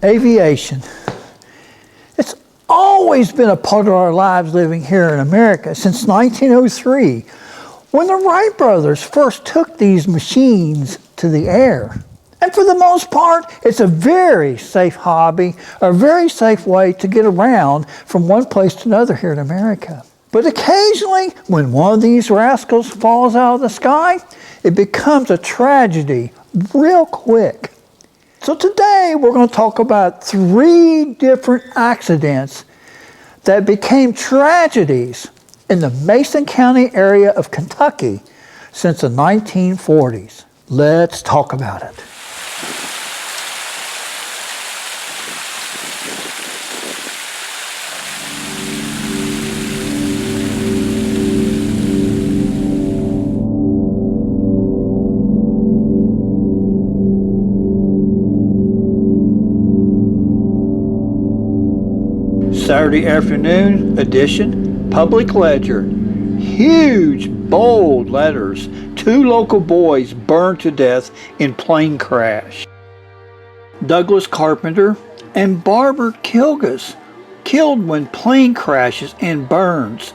Aviation. It's always been a part of our lives living here in America since 1903, when the Wright brothers first took these machines to the air. And for the most part, it's a very safe hobby, a very safe way to get around from one place to another here in America. But occasionally, when one of these rascals falls out of the sky, it becomes a tragedy real quick. So today, we're going to talk about 3 different accidents that became tragedies in the Mason County area of Kentucky since the 1940s. Let's talk about it. Saturday afternoon edition, Public Ledger. Huge, bold letters. 2 local boys burned to death in plane crash. Douglas Carpenter and Barbour Kilgus killed when plane crashes and burns.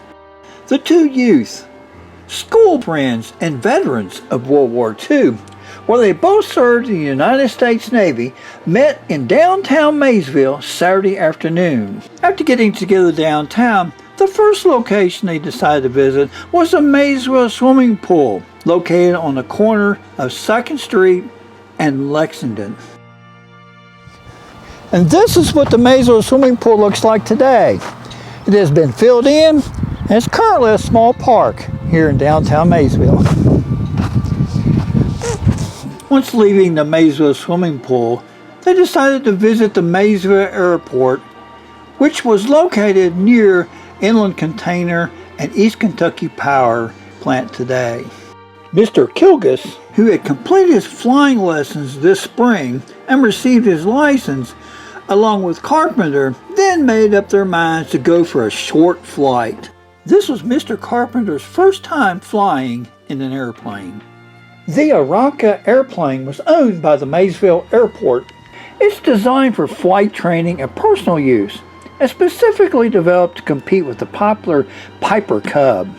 The 2 youth, school friends and veterans of World War II, where they both served in the United States Navy, met in downtown Maysville Saturday afternoon. After getting together downtown, the first location they decided to visit was the Maysville swimming pool, located on the corner of 2nd Street and Lexington. And this is what the Maysville swimming pool looks like today. It has been filled in, and it's currently a small park here in downtown Maysville. Once leaving the Maysville swimming pool, they decided to visit the Maysville Airport, which was located near Inland Container and East Kentucky Power Plant today. Mr. Kilgus, who had completed his flying lessons this spring and received his license, along with Carpenter, then made up their minds to go for a short flight. This was Mr. Carpenter's first time flying in an airplane. The Aranca airplane was owned by the Maysville Airport. It's designed for flight training and personal use, and specifically developed to compete with the popular Piper Cub.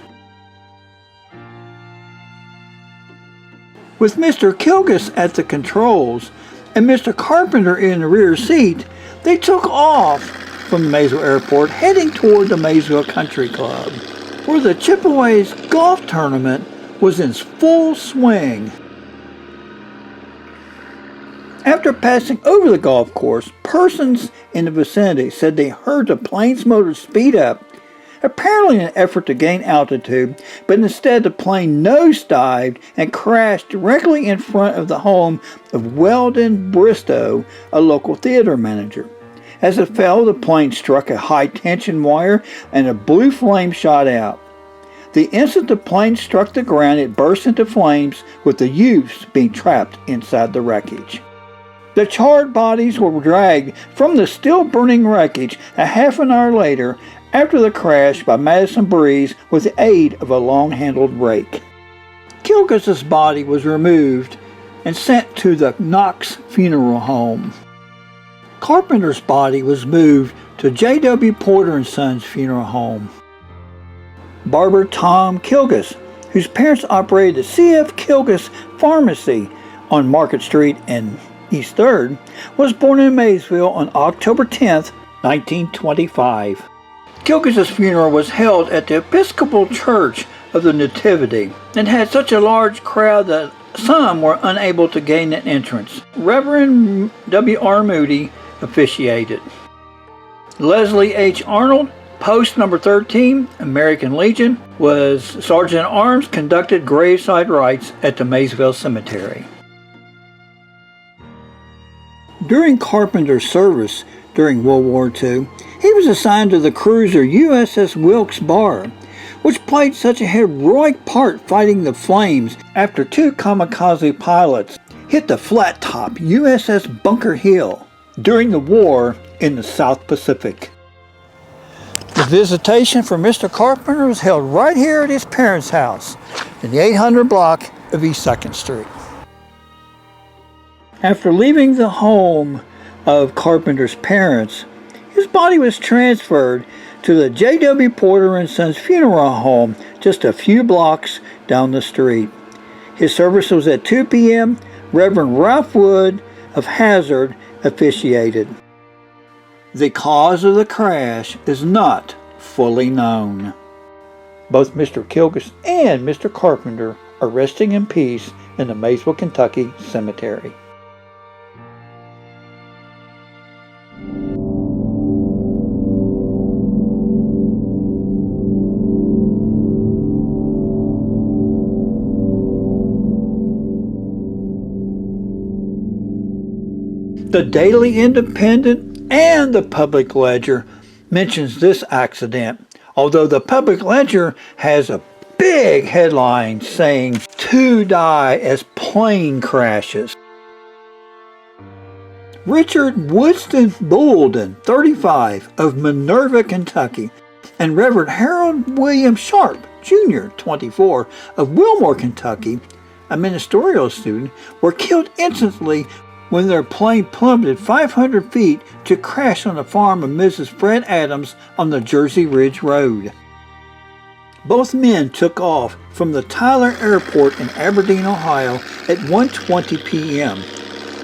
With Mr. Kilgus at the controls and Mr. Carpenter in the rear seat, they took off from the Maysville Airport, heading toward the Maysville Country Club, where the Chippeways golf tournament was in full swing. After passing over the golf course, persons in the vicinity said they heard the plane's motor speed up, apparently in an effort to gain altitude, but instead the plane nosedived and crashed directly in front of the home of Weldon Bristow, a local theater manager. As it fell, the plane struck a high-tension wire and a blue flame shot out. The instant the plane struck the ground, it burst into flames, with the youths being trapped inside the wreckage. The charred bodies were dragged from the still burning wreckage a half an hour later after the crash by Madison Breeze with the aid of a long-handled rake. Kilgus's body was removed and sent to the Knox Funeral Home. Carpenter's body was moved to J.W. Porter & Sons Funeral Home. Barbour Tom Kilgus, whose parents operated the C.F. Kilgus Pharmacy on Market Street and East 3rd, was born in Maysville on October 10, 1925. Kilgus's funeral was held at the Episcopal Church of the Nativity and had such a large crowd that some were unable to gain an entrance. Reverend W.R. Moody officiated. Leslie H. Arnold, Post number 13, American Legion, was Sergeant at Arms, conducted graveside rites at the Maysville Cemetery. During Carpenter's service during World War II, he was assigned to the cruiser USS Wilkes-Barre, which played such a heroic part fighting the flames after 2 kamikaze pilots hit the flat-top USS Bunker Hill during the war in the South Pacific. The visitation for Mr. Carpenter was held right here at his parents' house in the 800 block of East 2nd Street. After leaving the home of Carpenter's parents, his body was transferred to the J.W. Porter and Sons Funeral Home just a few blocks down the street. His service was at 2 p.m. Reverend Ralph Wood of Hazard officiated. The cause of the crash is not fully known. Both Mr. Kilgus and Mr. Carpenter are resting in peace in the Maysville, Kentucky cemetery. The Daily Independent and the Public Ledger mentions this accident, although the Public Ledger has a big headline saying 2 die as plane crashes. Richard Woodson Bouldin, 35, of Minerva, Kentucky, and Reverend Harold William Sharp, Jr., 24, of Wilmore, Kentucky, a ministerial student, were killed instantly when their plane plummeted 500 feet to crash on the farm of Mrs. Fred Adams on the Jersey Ridge Road. Both men took off from the Tyler Airport in Aberdeen, Ohio at 1:20 p.m.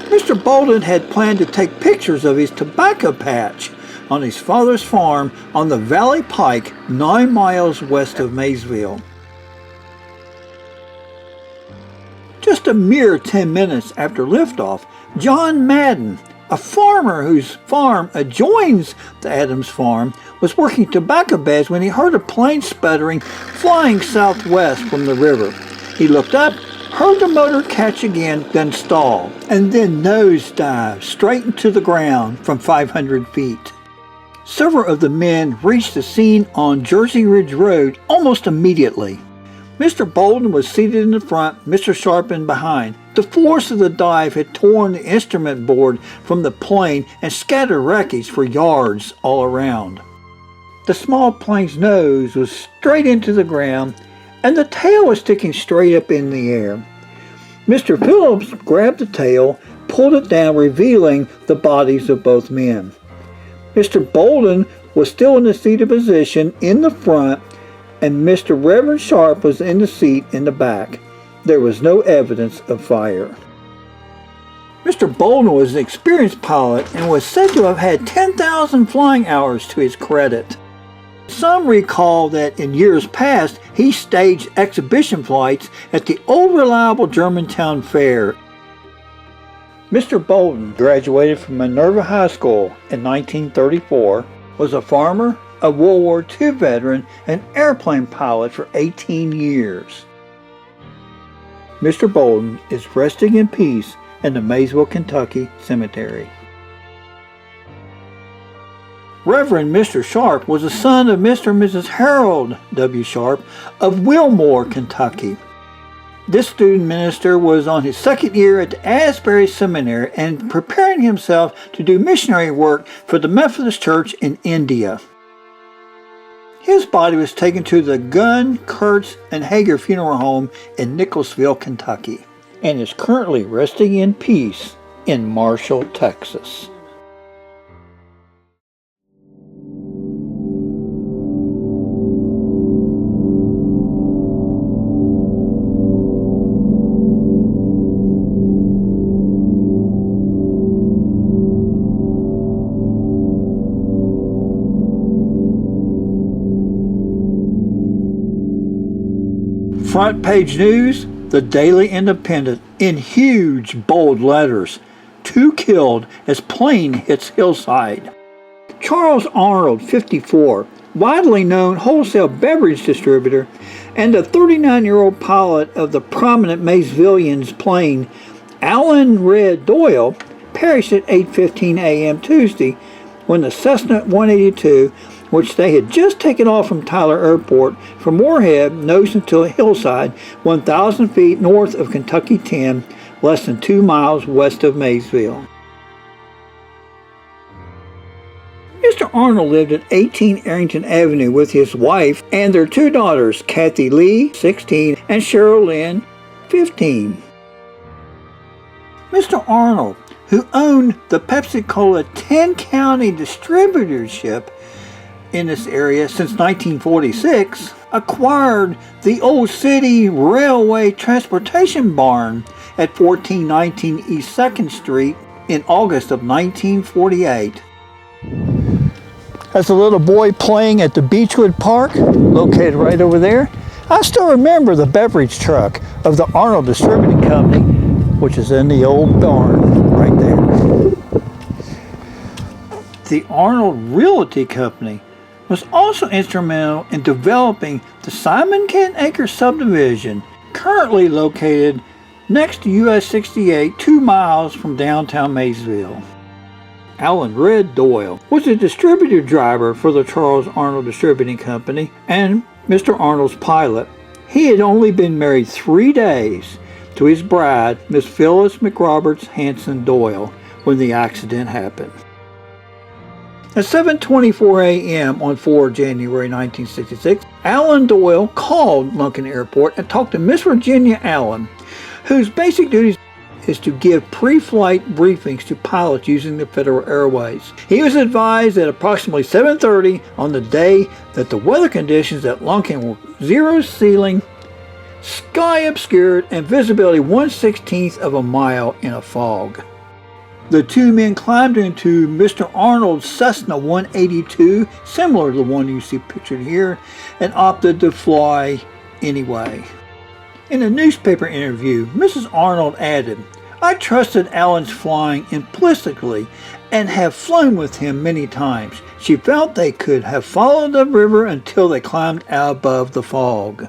Mr. Bouldin had planned to take pictures of his tobacco patch on his father's farm on the Valley Pike, 9 miles west of Maysville. Just a mere 10 minutes after liftoff, John Madden, a farmer whose farm adjoins the Adams farm, was working tobacco beds when he heard a plane sputtering, flying southwest from the river. He looked up, heard the motor catch again, then stall, and then nosedive straight into the ground from 500 feet. Several of the men reached the scene on Jersey Ridge Road almost immediately. Mr. Bouldin was seated in the front, Mr. Sharp in behind. The force of the dive had torn the instrument board from the plane and scattered wreckage for yards all around. The small plane's nose was straight into the ground, and the tail was sticking straight up in the air. Mr. Phillips grabbed the tail, pulled it down, revealing the bodies of both men. Mr. Bouldin was still in the seated position in the front, and Mr. Reverend Sharp was in the seat in the back. There was no evidence of fire. Mr. Bouldin was an experienced pilot and was said to have had 10,000 flying hours to his credit. Some recall that in years past he staged exhibition flights at the old reliable Germantown Fair. Mr. Bouldin graduated from Minerva High School in 1934, was a farmer, a World War II veteran, and airplane pilot for 18 years. Mr. Bouldin is resting in peace in the Maysville, Kentucky cemetery. Reverend Mr. Sharp was the son of Mr. and Mrs. Harold W. Sharp of Wilmore, Kentucky. This student minister was on his second year at the Asbury Seminary and preparing himself to do missionary work for the Methodist Church in India. His body was taken to the Gunn, Kurtz, and Hager Funeral Home in Nicholasville, Kentucky, and is currently resting in peace in Marshall, Texas. Front page news, the Daily Independent, in huge bold letters. 2 killed as plane hits hillside. Charles Arnold, 54, widely known wholesale beverage distributor, and the 39-year-old pilot of the prominent Maysvillians plane, Alan Red Doyle, perished at 8:15 a.m. Tuesday when the Cessna 182, which they had just taken off from Tyler Airport from Moorhead, nosed into a hillside 1,000 feet north of Kentucky 10, less than 2 miles west of Maysville. Mr. Arnold lived at 18 Arrington Avenue with his wife and their 2 daughters, Kathy Lee, 16, and Cheryl Lynn, 15. Mr. Arnold, who owned the Pepsi-Cola 10-county distributorship in this area since 1946, acquired the Old City Railway Transportation Barn at 1419 East 2nd Street in August of 1948. As a little boy playing at the Beechwood Park, located right over there, I still remember the beverage truck of the Arnold Distributing Company, which is in the old barn right there. The Arnold Realty Company was also instrumental in developing the Simon Kent Acre subdivision, currently located next to US 68, 2 miles from downtown Maysville. Alan Red Doyle was a distributor driver for the Charles Arnold Distributing Company and Mr. Arnold's pilot. He had only been married 3 days to his bride, Miss Phyllis McRoberts Hanson Doyle, when the accident happened. At 7:24 a.m. on 4 January 1966, Alan Doyle called Lunken Airport and talked to Miss Virginia Allen, whose basic duties is to give pre-flight briefings to pilots using the Federal Airways. He was advised at approximately 7:30 on the day that the weather conditions at Lunken were zero ceiling, sky obscured, and visibility 1/16 of a mile in a fog. The two men climbed into Mr. Arnold's Cessna 182, similar to the one you see pictured here, and opted to fly anyway. In a newspaper interview, Mrs. Arnold added, "I trusted Alan's flying implicitly and have flown with him many times." She felt they could have followed the river until they climbed out above the fog.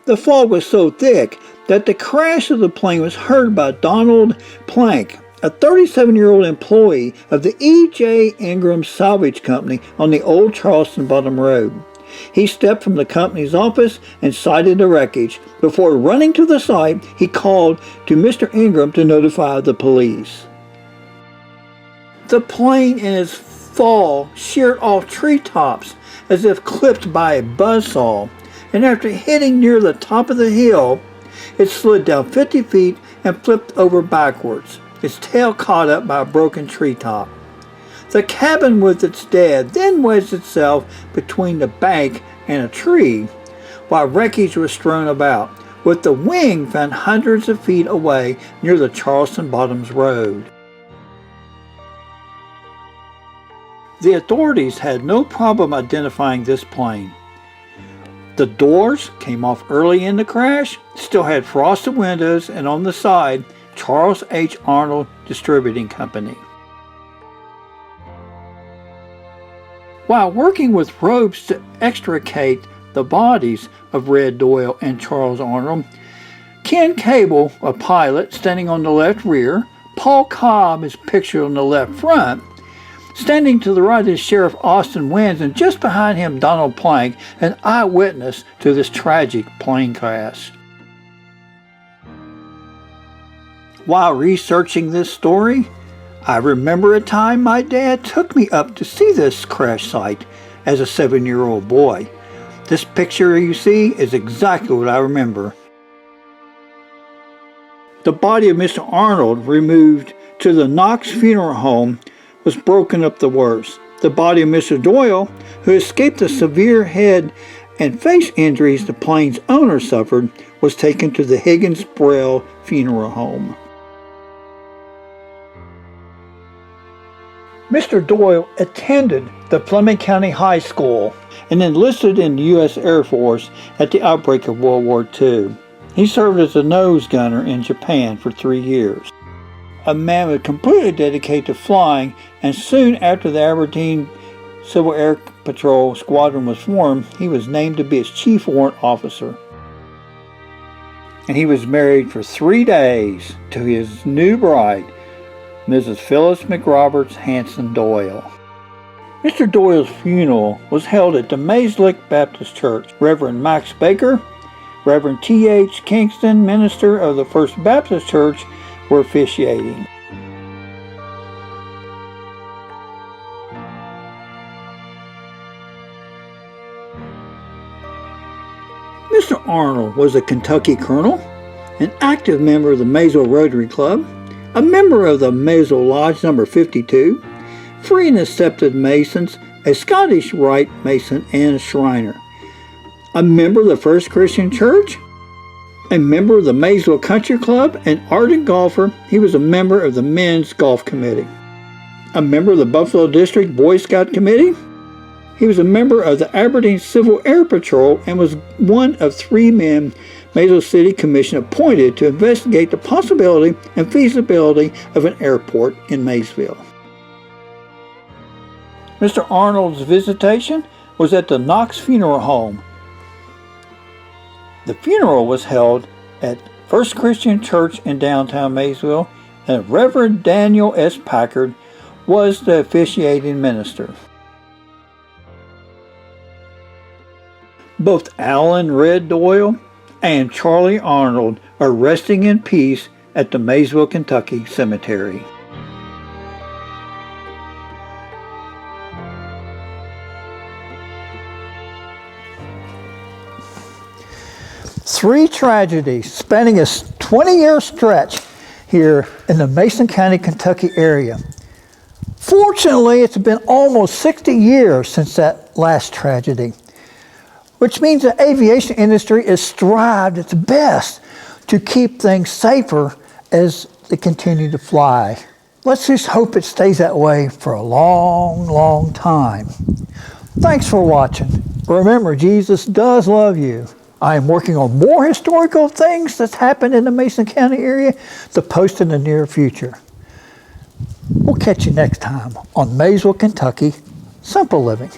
The fog was so thick that the crash of the plane was heard by Donald Plank, a 37-year-old employee of the E.J. Ingram Salvage Company on the old Charleston Bottom Road. He stepped from the company's office and sighted the wreckage. Before running to the site, he called to Mr. Ingram to notify the police. The plane in its fall sheared off treetops as if clipped by a buzzsaw, and after hitting near the top of the hill, it slid down 50 feet and flipped over backwards, its tail caught up by a broken treetop. The cabin with its dead then wedged itself between the bank and a tree, while wreckage was strewn about, with the wing found hundreds of feet away near the Charleston Bottoms Road. The authorities had no problem identifying this plane. The doors came off early in the crash, still had frosted windows, and on the side, Charles H. Arnold Distributing Company. While working with ropes to extricate the bodies of Red Doyle and Charles Arnold, Ken Cable, a pilot, standing on the left rear, Paul Cobb is pictured on the left front. Standing to the right is Sheriff Austin Wins, and just behind him Donald Plank, an eyewitness to this tragic plane crash. While researching this story, I remember a time my dad took me up to see this crash site as a 7-year-old boy. This picture you see is exactly what I remember. The body of Mr. Arnold, removed to the Knox Funeral Home, was broken up the worst. The body of Mr. Doyle, who escaped the severe head and face injuries the plane's owner suffered, was taken to the Higgins-Brell Funeral Home. Mr. Doyle attended the Fleming County High School and enlisted in the U.S. Air Force at the outbreak of World War II. He served as a nose gunner in Japan for 3 years. A man was completely dedicated to flying, and soon after the Aberdeen Civil Air Patrol Squadron was formed, he was named to be its chief warrant officer. And he was married for 3 days to his new bride, Mrs. Phyllis McRoberts Hanson Doyle. Mr. Doyle's funeral was held at the Maysville Baptist Church. Reverend Max Baker, Reverend T.H. Kingston, minister of the First Baptist Church, were officiating. Mr. Arnold was a Kentucky colonel, an active member of the Maysville Rotary Club, a member of the Maysville Lodge No. 52, free and accepted Masons, a Scottish Rite Mason, and a Shriner, a member of the First Christian Church, a member of the Maysville Country Club, an ardent golfer. He was a member of the Men's Golf Committee, a member of the Buffalo District Boy Scout Committee. He was a member of the Aberdeen Civil Air Patrol and was one of 3 men Maysville City Commission appointed to investigate the possibility and feasibility of an airport in Maysville. Mr. Arnold's visitation was at the Knox Funeral Home. The funeral was held at First Christian Church in downtown Maysville, and Reverend Daniel S. Packard was the officiating minister. Both Alan Red Doyle and Charlie Arnold are resting in peace at the Maysville, Kentucky Cemetery. Three tragedies spanning a 20-year stretch here in the Mason County, Kentucky area. Fortunately, it's been almost 60 years since that last tragedy, which means the aviation industry has strived its best to keep things safer as they continue to fly. Let's just hope it stays that way for a long, long time. Thanks for watching. Remember, Jesus does love you. I am working on more historical things that's happened in the Mason County area to post in the near future. We'll catch you next time on Maysville, Kentucky, Simple Living.